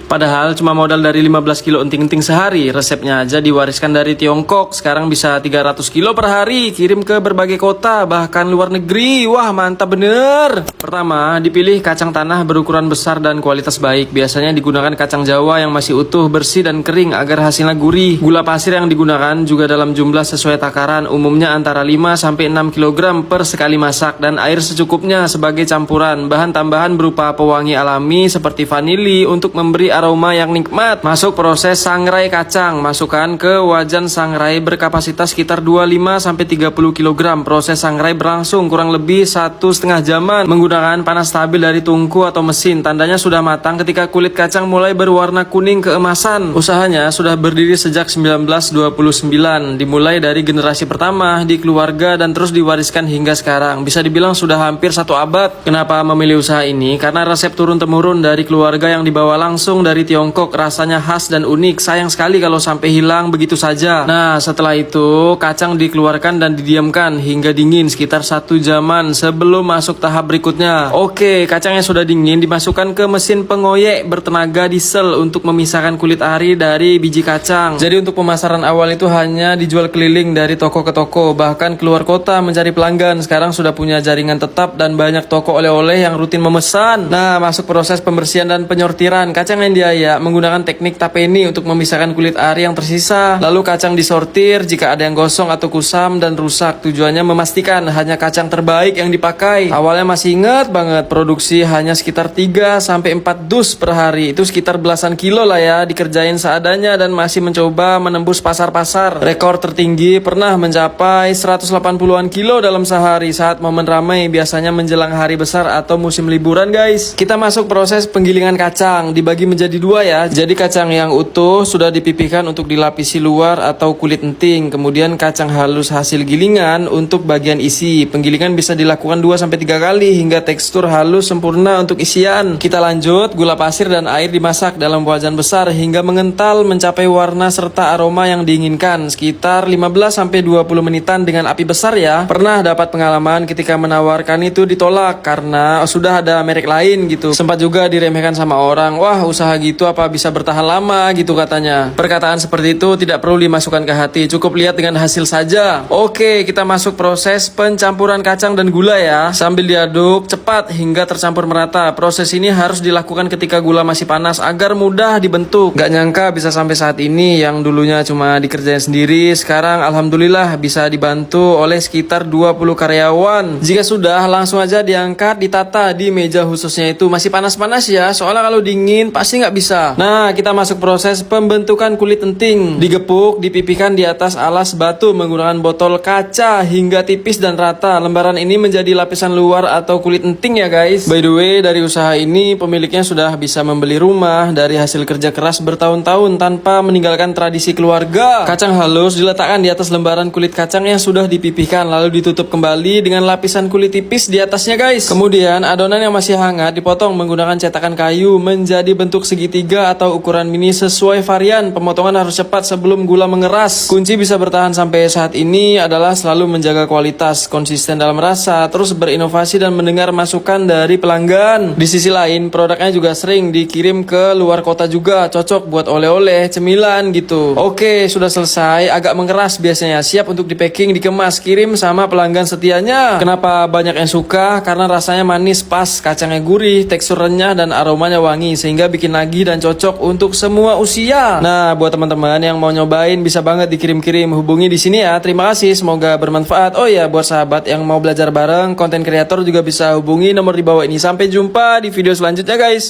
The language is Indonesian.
Padahal cuma modal dari 15 kilo enting-enting sehari, resepnya aja diwariskan dari Tiongkok. Sekarang bisa 300 kilo per hari, kirim ke berbagai kota, bahkan luar negeri. Wah, mantap bener. Pertama, dipilih kacang tanah berukuran besar dan kualitas baik. Biasanya digunakan kacang Jawa yang masih utuh, bersih dan kering agar hasilnya gurih. Gula pasir yang digunakan juga dalam jumlah sesuai takaran, umumnya antara 5-6 kg per sekali masak, dan air secukupnya sebagai campuran. Bahan tambahan berupa pewangi alami seperti vanili untuk memberi aroma yang nikmat. Masuk proses sangrai kacang. Masukkan ke wajan sangrai berkapasitas sekitar 25-30 kg. Proses sangrai berlangsung kurang lebih 1,5 jaman menggunakan panas stabil dari tungku atau mesin. Tandanya sudah matang ketika kulit kacang mulai berwarna kuning keemasan. Usahanya sudah berdiri sejak 1929. Dimulai dari generasi pertama di keluarga dan terus diwariskan hingga sekarang. Bisa dibilang sudah hampir 1 abad. Kenapa memilih usaha ini? Karena resep turun-temurun dari keluarga yang dibawa langsung dari Tiongkok. Rasanya khas dan unik. Sayang sekali kalau sampai hilang begitu saja. Nah, setelah itu kacang dikeluarkan dan didiamkan hingga dingin sekitar 1 jaman sebelum masuk tahap berikutnya. Oke, kacangnya sudah dingin, dimasukkan ke mesin pengoyek bertenaga diesel untuk memisahkan kulit ari dari biji kacang. Jadi untuk pemasaran awal itu hanya dijual keliling dari toko ke toko, bahkan keluar kota mencari pelanggan. Sekarang sudah punya jaringan tetap dan banyak toko oleh-oleh yang rutin memesan. Nah, masuk proses pembersihan dan penyortiran. Kacang yang diayak menggunakan teknik tapeni untuk memisahkan kulit ari yang tersisa. Lalu kacang disortir jika ada yang gosong atau kusam dan rusak. Tujuannya memastikan hanya kacang terbaik yang dipakai. Awalnya masih ingat banget, produksi hanya sekitar 3-4 dus per hari. Itu sekitar belasan kilo lah ya, dikerjain seadanya dan masih mencoba menembus pasar-pasar. Rekor tertinggi pernah mencapai 180-an kilo dalam sehari saat momen ramai, biasanya menjelang hari besar atau musim liburan guys. Kita masuk proses penggilingan kacang, dibagi menjadi 2 ya. Jadi kacang yang utuh sudah dipipihkan untuk dilapisi luar atau kulit enting. Kemudian kacang halus hasil gilingan untuk bagian isi. Penggilingan bisa dilakukan 2-3 kali hingga tekstur halus sempurna untuk isian. Kita lanjut, gula pasir dan air dimasak dalam wajan besar hingga mengental mencapai warna serta aroma yang diinginkan. Sekitar 15-20 menitan dengan api besar ya. Pernah dapat pengalaman ketika menawarkan itu ditolak karena sudah ada merek lain gitu. Sempat juga diremehkan sama orang. Wah, usaha gitu apa bisa bertahan lama gitu katanya. Perkataan seperti itu tidak perlu dimasukkan ke hati, cukup lihat dengan hasil saja. Oke, kita masuk proses pencampuran kacang dan gula ya. Sambil diaduk cepat hingga tercampur merata. Proses ini harus dilakukan ketika gula masih panas agar mudah dibentuk. Gak nyangka bisa sampai saat ini, yang dulunya cuma dikerjain sendiri, sekarang alhamdulillah bisa dibantu oleh sekitar 20 karyawan. Jika sudah, langsung aja diangkat, ditata di meja khususnya itu. Masih panas-panas ya, soalnya kalau dingin pasti nggak bisa. Nah, kita masuk proses pembentukan kulit enting. Digepuk, dipipihkan di atas alas batu menggunakan botol kaca hingga tipis dan rata. Lembaran ini menjadi lapisan luar atau kulit enting ya guys. By the way, dari usaha ini pemiliknya sudah bisa membeli rumah dari hasil kerja keras bertahun-tahun tanpa meninggalkan tradisi keluarga. Kacang halus diletakkan di atas lembaran kulit kacang yang sudah dipipihkan, lalu ditutup kembali dengan lapisan kulit tipis di atasnya guys. Kemudian adonan yang masih hangat dipotong menggunakan cetakan kayu menjadi bentuk segitiga atau ukuran mini sesuai varian. Pemotongan harus cepat sebelum gula mengeras. Kunci bisa bertahan sampai saat ini adalah selalu menjaga kualitas, konsisten dalam rasa, terus berinovasi dan mendengar masukan dari pelanggan. Di sisi lain, produknya juga sering dikirim ke luar kota juga, cocok buat oleh-oleh, cemilan gitu. Oke, sudah selesai, agak mengeras biasanya, siap untuk di-packing, dikemas, kirim sama pelanggan setianya. Kenapa banyak yang suka? Karena rasanya manis pas, kacangnya gurih, tekstur renyah dan aromanya wangi sehingga bikin nagih dan cocok untuk semua usia. Nah, buat teman-teman yang mau nyobain bisa banget dikirim-kirim, hubungi di sini ya. Terima kasih, semoga bermanfaat. Oh ya, buat sahabat yang mau belajar bareng, konten kreator juga bisa hubungi nomor di bawah ini. Sampai jumpa di video selanjutnya guys.